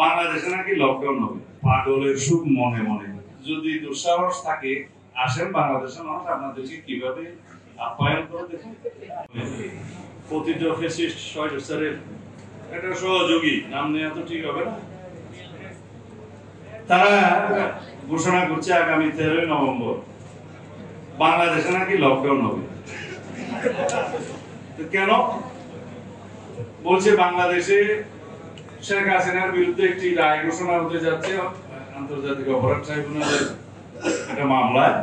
বাংলাদেশে নাকি লকডাউন হবে, পাগলের সুখ মনে মনে। যদি দুঃসাহস থাকে আসেন বাংলাদেশের মানুষ আপনাদেরকে কিভাবে আপ্যায়ন করে দেখুন। পতিত ফ্যাসিস্ট স্বৈরাচারের একটা সহযোগী নাম নেওয়া তো ঠিক হবে না। তারা ঘোষণা করছে আগামী 13 নভেম্বর বাংলাদেশে নাকি লকডাউন হবে। কেন বলছে? বাংলাদেশে শেখ হাসিনার বিরুদ্ধে একটি রায় ঘোষণা হতে যাচ্ছে আন্তর্জাতিক অপরাধ ট্রাইব্যুনালের একটা মামলায়।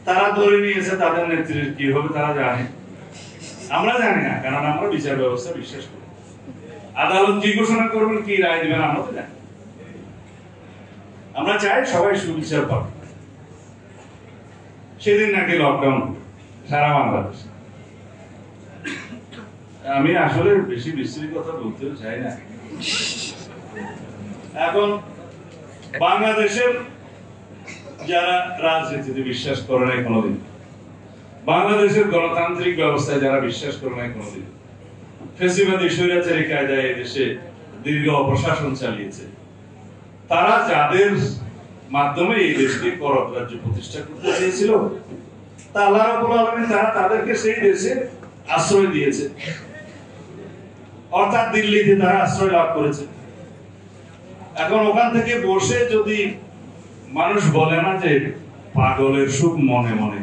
তারা ধরে নিয়েছে তাদের নেত্রীর কি হবে তারা জানে, আমরা জানি না, কারণ আমরা বিচার ব্যবস্থা বিশ্বাস করি। আদালত কি ঘোষণা করবেন, কি রায় দিবেন আমরা তো জানি। আমরা চাই সবাই সুবিচার পাবে। সেদিন নাকি লকডাউন সারা বাংলাদেশ। আমি আসলে বেশি বিস্তৃত কথা বলতেও চাই না। এখন বাংলাদেশের যারা রাজনীতিতে বিশ্বাস করে নাই কোনোদিন, বাংলাদেশের গণতান্ত্রিক ব্যবস্থায় যারা বিশ্বাস করে নাই কোনোদিন, ফ্যাসিবাদী স্বৈরাচারী কায়দায় এই দেশে দীর্ঘ অপশাসন চালিয়েছে, তারা যাদের মাধ্যমে এই দেশকে করদ রাজ্য প্রতিষ্ঠা করতে চেয়েছিল, তা আল্লাহ রাব্বুল আলামিন তারা তাদেরকে সেই দেশে আশ্রয় দিয়েছে। অর্থাৎ দিল্লিতে তারা আশ্রয় লাভ করেছে। এখন ওখান থেকে বসে যদি মানুষ বলে না যে পাগলের সুখ মনে মনে,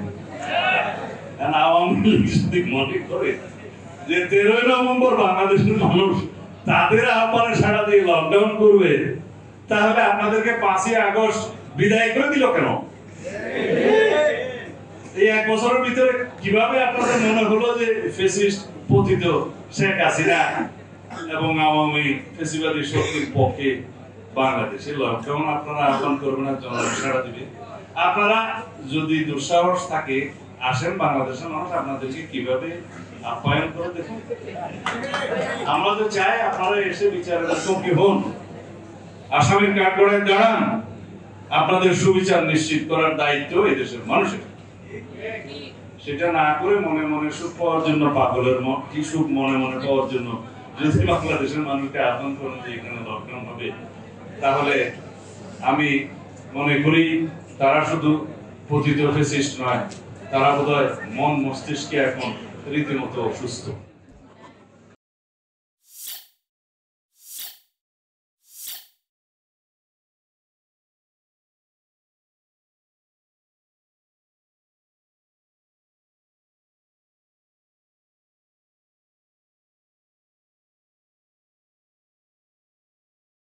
আওয়ামী লীগ যদি মনে করে যে 13 নভেম্বর বাংলাদেশের মানুষ তাদের আহ্বানে সাড়া দিয়ে লকডাউন করবে, তাহলে আপনাদেরকে 5ই আগস্ট বিদায় করে দিল কেন? এই 1 বছরের ভিতরে কিভাবে আপনাদের মনে হলো যে ফ্যাসিস্ট পতিত শেখ হাসিনা এবং আওয়ামী ফ্যাসিবাদী শক্তির পক্ষে বাংলাদেশে লকডাউন আপনারা আহ্বান করবেন আর জনগণ সাড়া দিবে? আপনারা যদি দুঃসাহস থাকে আসেন বাংলাদেশের মানুষ আপনাদেরকে কিভাবে আপ্যায়ন করে দেখুন। আমরা তো চাই আপনারা এসে বিচারের মুখোমুখি হন, আসামির কাঠগড়ায় দাঁড়ান। আপনাদের সুবিচার নিশ্চিত করার দায়িত্ব এই দেশের মানুষের। সেটা না করে মনে মনে সুখ পাওয়ার জন্য, পাগলের কি সুখ মনে মনে পাওয়ার জন্য যদি বাংলাদেশের মানুষকে আহ্বান করেন যে এখানে লকডাউন হবে, তাহলে আমি মনে করি তারা শুধু পতিত ফ্যাসিস্ট নয়, তারা বোধহয় মন মস্তিষ্কে এখন রীতিমতো অসুস্থ।